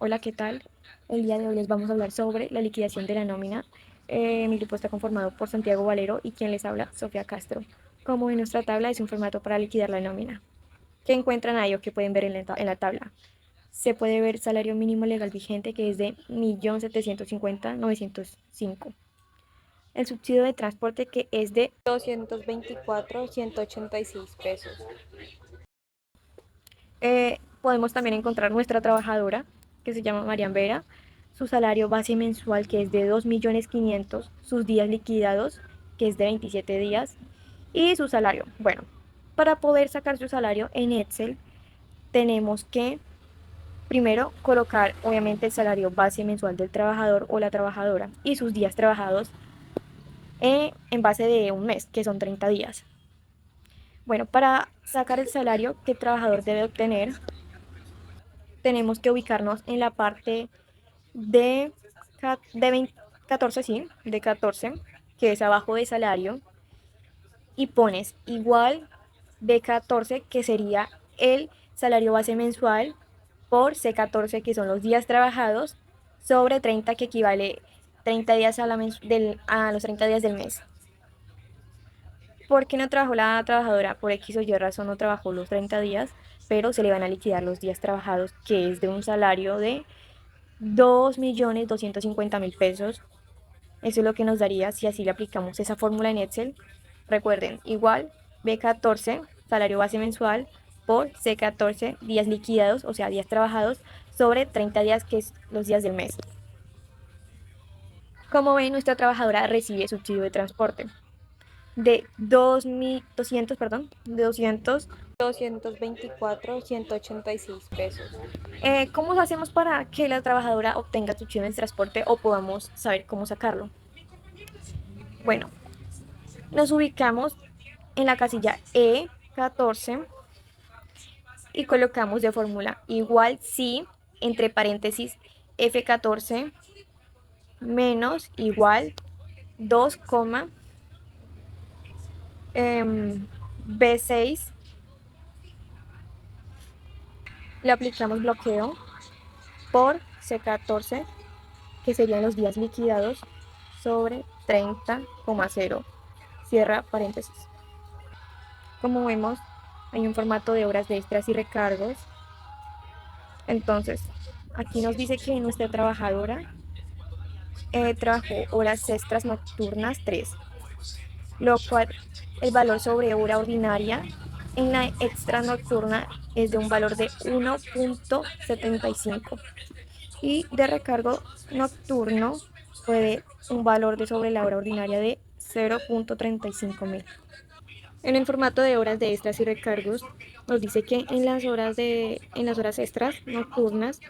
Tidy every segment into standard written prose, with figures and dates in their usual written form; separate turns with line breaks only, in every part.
Hola, ¿qué tal? El día de hoy les vamos a hablar sobre la liquidación de la nómina. Mi grupo está conformado por Santiago Valero y quien les habla, Sofía Castro. Como en nuestra tabla es un formato para liquidar la nómina. ¿Qué encuentran ahí o qué pueden ver en la tabla? Se puede ver salario mínimo legal vigente que es de 1.750.905. El subsidio de transporte que es de 224.186 pesos. Podemos también encontrar nuestra trabajadora, que se llama Marian Vera, su salario base mensual, que es de 2.500.000, sus días liquidados, que es de 27 días, y su salario. Bueno, para poder sacar su salario en Excel, tenemos que primero colocar, obviamente, el salario base mensual del trabajador o la trabajadora y sus días trabajados en base de un mes, que son 30 días. Bueno, para sacar el salario que el trabajador debe obtener, tenemos que ubicarnos en la parte de, de 14, sí, de 14, que es abajo de salario, y pones igual de 14, que sería el salario base mensual, por C14, que son los días trabajados, sobre 30, que equivale 30 días a los 30 días del mes. ¿Por qué no trabajó la trabajadora? Por X o Y razón no trabajó los 30 días, pero se le van a liquidar los días trabajados, que es de un salario de 2.250.000 pesos. Eso es lo que nos daría si así le aplicamos esa fórmula en Excel. Recuerden, igual B14, salario base mensual, por C14, días liquidados, o sea, días trabajados, sobre 30 días, que es los días del mes. Como ven, nuestra trabajadora recibe subsidio de transporte de 2.200, perdón, de 224.186 pesos. ¿Cómo lo hacemos para que la trabajadora obtenga subsidio de transporte o podamos saber cómo sacarlo? Bueno, nos ubicamos en la casilla E14 y colocamos de fórmula igual si, entre paréntesis, F14 menos igual 2, B6, le aplicamos bloqueo por C14, que serían los días liquidados, sobre 30,0, cierra paréntesis. Como vemos, hay un formato de horas de extras y recargos. Entonces, aquí nos dice que nuestra trabajadora trabajó horas extras nocturnas 3, lo cual el valor sobre hora ordinaria en la extra nocturna es de un valor de 1.75 y de recargo nocturno fue de un valor de sobre la hora ordinaria de 0.35.000. En el formato de horas de extras y recargos nos dice que en las horas extras nocturnas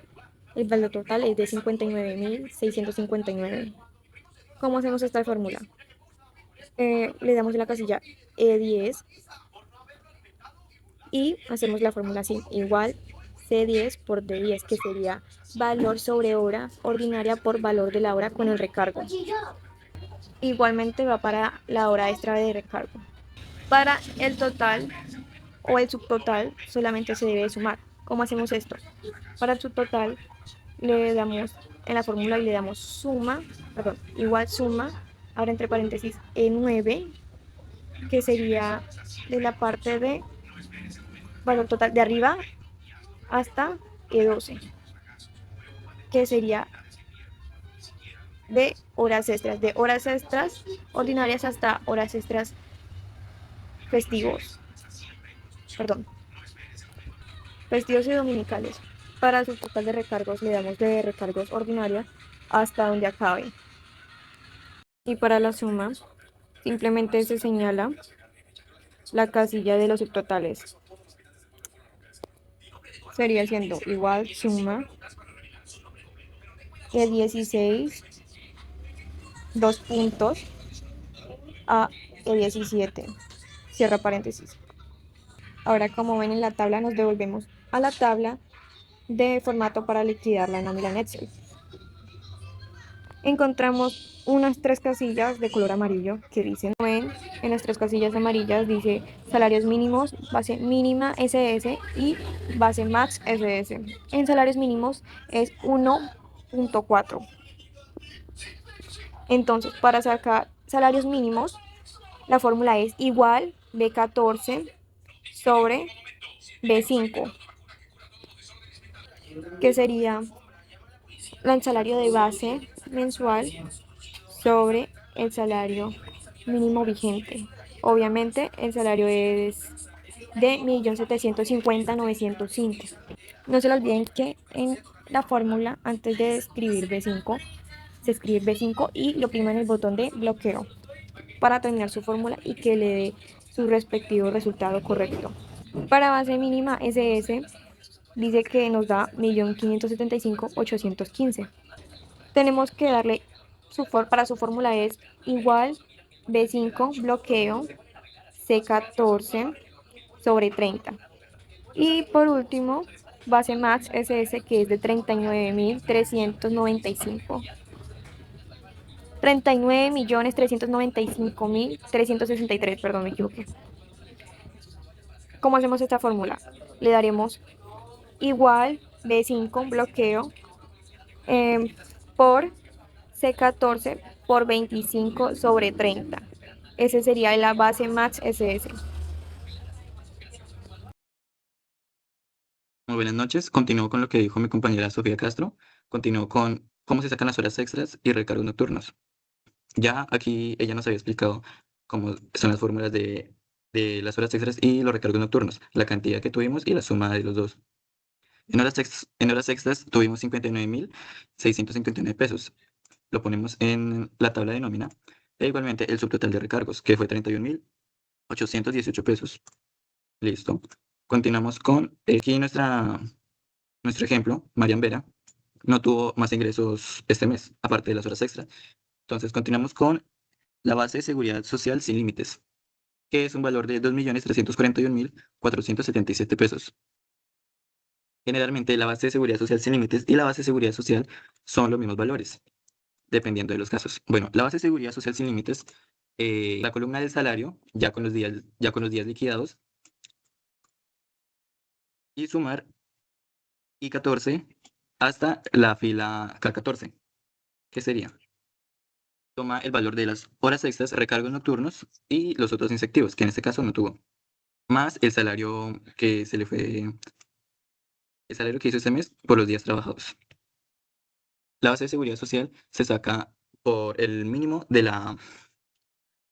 el valor total es de 59.659. ¿Cómo hacemos esta fórmula? Le damos en la casilla E10 y hacemos la fórmula así, igual C10 por D10, que sería valor sobre hora ordinaria por valor de la hora con el recargo. Igualmente va para la hora extra de recargo. Para el total o el subtotal solamente se debe sumar. ¿Cómo hacemos esto? Para el subtotal le damos en la fórmula y le damos suma, perdón, igual suma, ahora entre paréntesis E9, que sería de la parte de valor total de arriba hasta E12, que sería de horas extras ordinarias hasta horas extras festivos, perdón, festivos y dominicales. Para su total de recargos le damos de recargos ordinarias hasta donde acabe. Y para la suma, simplemente se señala la casilla de los subtotales. Sería siendo igual suma de 16, dos puntos, a E17, cierra paréntesis. Ahora, como ven en la tabla, nos devolvemos a la tabla de formato para liquidar la nómina en Excel. Encontramos unas 3 casillas de color amarillo que dicen, ven, en las tres casillas amarillas dice salarios mínimos, base mínima SS y base max SS. En salarios mínimos es 1.4. Entonces, para sacar salarios mínimos, la fórmula es igual B14 sobre B5, que sería el salario de base mensual sobre el salario mínimo vigente. Obviamente el salario es de 1.750.905. No se le olviden que en la fórmula, antes de escribir B5, se escribe B5 y lo oprime en el botón de bloqueo para terminar su fórmula y que le dé su respectivo resultado correcto. Para base mínima SS dice que nos da 1.575.815. Tenemos que darle para su fórmula es igual B5 bloqueo C14 sobre 30. Y por último, base max SS que es de 39.395. 39.395.363, perdón, me equivoqué. ¿Cómo hacemos esta fórmula? Le daremos igual B5 bloqueo por C14 por 25 sobre 30. Ese sería la base max SS.
Muy buenas noches. Continúo con lo que dijo mi compañera Sofía Castro. Continúo con cómo se sacan las horas extras y recargos nocturnos. Ya aquí ella nos había explicado cómo son las fórmulas de las horas extras y los recargos nocturnos, la cantidad que tuvimos y la suma de los dos. En horas extras tuvimos 59.659 pesos. Lo ponemos en la tabla de nómina. E igualmente el subtotal de recargos, que fue 31.818 pesos. Listo. Continuamos con aquí nuestro ejemplo. Marian Vera no tuvo más ingresos este mes, aparte de las horas extras. Entonces continuamos con la base de seguridad social sin límites, que es un valor de 2.341.477 pesos. Generalmente la base de seguridad social sin límites y la base de seguridad social son los mismos valores, dependiendo de los casos. Bueno, la base de seguridad social sin límites, la columna del salario, ya con los días liquidados, y sumar I14 hasta la fila K14, que sería, toma el valor de las horas extras, recargos nocturnos y los otros incentivos, que en este caso no tuvo, más el salario que se le fue, el salario que hizo este mes por los días trabajados. La base de seguridad social se saca por el mínimo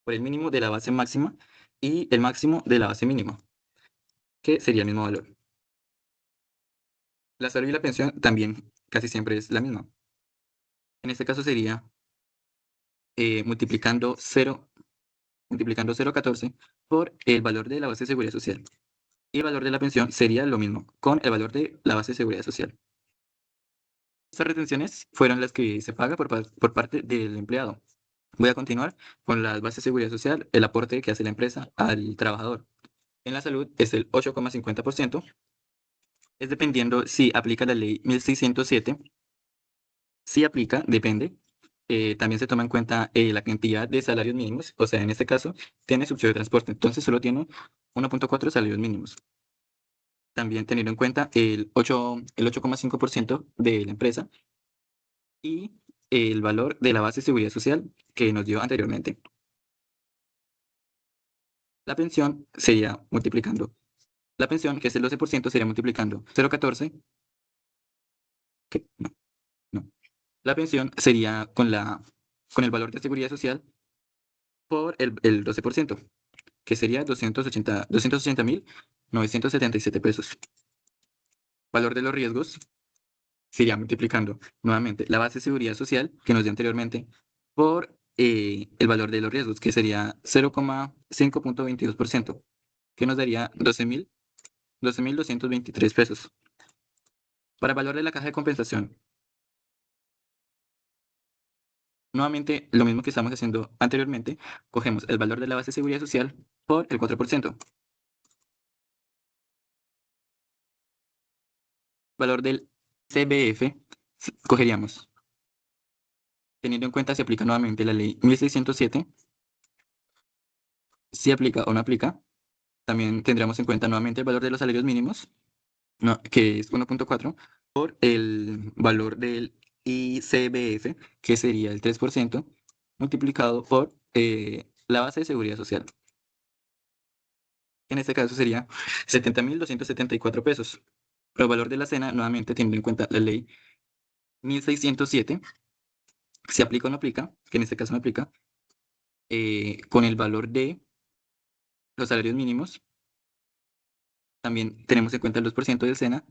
por el mínimo de la base máxima y el máximo de la base mínima, que sería el mismo valor. La salud y la pensión también casi siempre es la misma. En este caso sería multiplicando 0,14 por el valor de la base de seguridad social. Y el valor de la pensión sería lo mismo, con el valor de la base de seguridad social. Estas retenciones fueron las que se paga por parte del empleado. Voy a continuar con las bases de seguridad social, el aporte que hace la empresa al trabajador. En la salud es el 8,50%. Es dependiendo si aplica la ley 1607. Si aplica, depende. También se toma en cuenta la cantidad de salarios mínimos. O sea, en este caso, tiene subsidio de transporte. Entonces, solo tiene 1.4 salarios mínimos. También teniendo en cuenta el 8,5% de la empresa y el valor de la base de seguridad social que nos dio anteriormente. La pensión sería multiplicando. La pensión, que es el 12%, sería multiplicando 0,14. No, no. La pensión sería con el valor de seguridad social por el 12%, que sería 280.977 pesos. Valor de los riesgos sería multiplicando nuevamente la base de seguridad social que nos dio anteriormente por el valor de los riesgos, que sería 0,5.22%, que nos daría 12.223 pesos. Para el valor de la caja de compensación, nuevamente lo mismo que estamos haciendo anteriormente, cogemos el valor de la base de seguridad social por el 4%. Valor del CBF, cogeríamos, teniendo en cuenta se aplica nuevamente la ley 1607, si aplica o no aplica. También tendremos en cuenta nuevamente el valor de los salarios mínimos, que es 1.4, por el valor del ICBF, que sería el 3%, multiplicado por la base de seguridad social. En este caso sería 70.274 pesos. El valor de la cena, nuevamente teniendo en cuenta la ley 1607, si aplica o no aplica, que en este caso no aplica, con el valor de los salarios mínimos, también tenemos en cuenta el 2% del SENA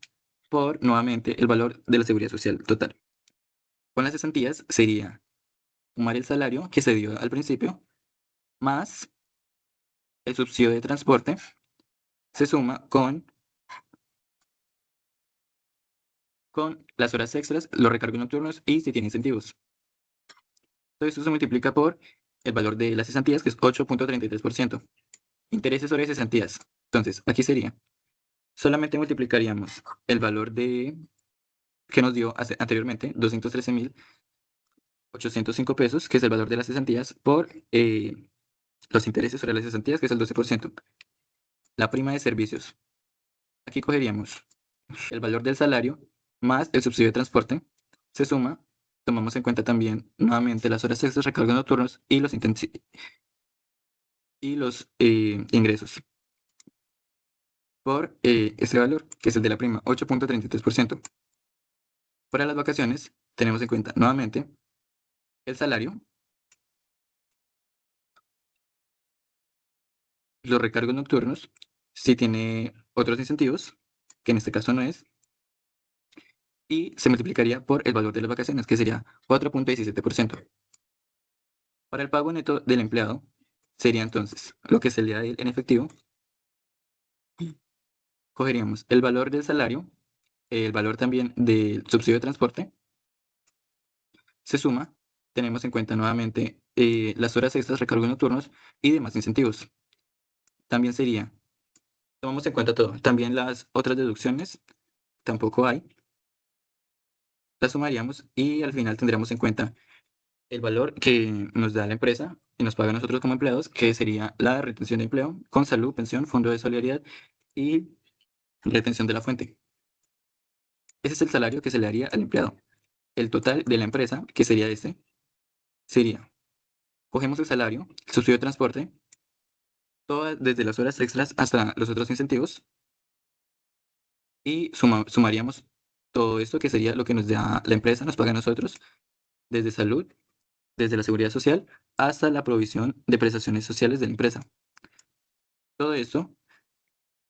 por, nuevamente, el valor de la seguridad social total. Con las cesantías sería sumar el salario que se dio al principio, más el subsidio de transporte, se suma con las horas extras, los recargos nocturnos y si tiene incentivos. Todo esto se multiplica por el valor de las cesantías, que es 8.33%. Intereses sobre cesantías. Entonces, aquí sería, solamente multiplicaríamos el valor que nos dio anteriormente, 213.805 pesos, que es el valor de las cesantías, por los intereses sobre las cesantías, que es el 12%. La prima de servicios. Aquí cogeríamos el valor del salario más el subsidio de transporte, se suma, tomamos en cuenta también nuevamente las horas extras, recargos nocturnos y los ingresos por este valor, que es el de la prima, 8.33%. Para las vacaciones, tenemos en cuenta nuevamente el salario, los recargos nocturnos, si tiene otros incentivos, que en este caso no es, y se multiplicaría por el valor de las vacaciones, que sería 4.17%. Para el pago neto del empleado, sería entonces lo que se le da en efectivo. Cogeríamos el valor del salario, el valor también del subsidio de transporte, se suma, tenemos en cuenta nuevamente las horas extras, recargos nocturnos y demás incentivos. También sería, tomamos en cuenta todo, también las otras deducciones, tampoco hay, las sumaríamos y al final tendríamos en cuenta el valor que nos da la empresa y nos paga a nosotros como empleados, que sería la retención de empleo con salud, pensión, fondo de solidaridad y retención de la fuente. Ese es el salario que se le daría al empleado. El total de la empresa, que sería sería, cogemos el salario, el subsidio de transporte, desde las horas extras hasta los otros incentivos, y sumaríamos todo esto, que sería lo que nos da la empresa, nos paga a nosotros, desde salud, desde la seguridad social, hasta la provisión de prestaciones sociales de la empresa. Todo esto,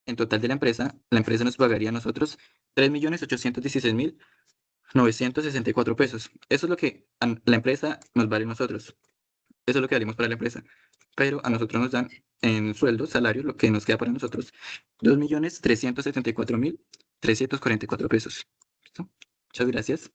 en total de la empresa nos pagaría a nosotros 3.816.964 pesos. Eso es lo que la empresa nos vale a nosotros. Eso es lo que daríamos para la empresa. Pero a nosotros nos dan en sueldo, salario, lo que nos queda para nosotros, 2.374.344 pesos. ¿Listo? Muchas gracias.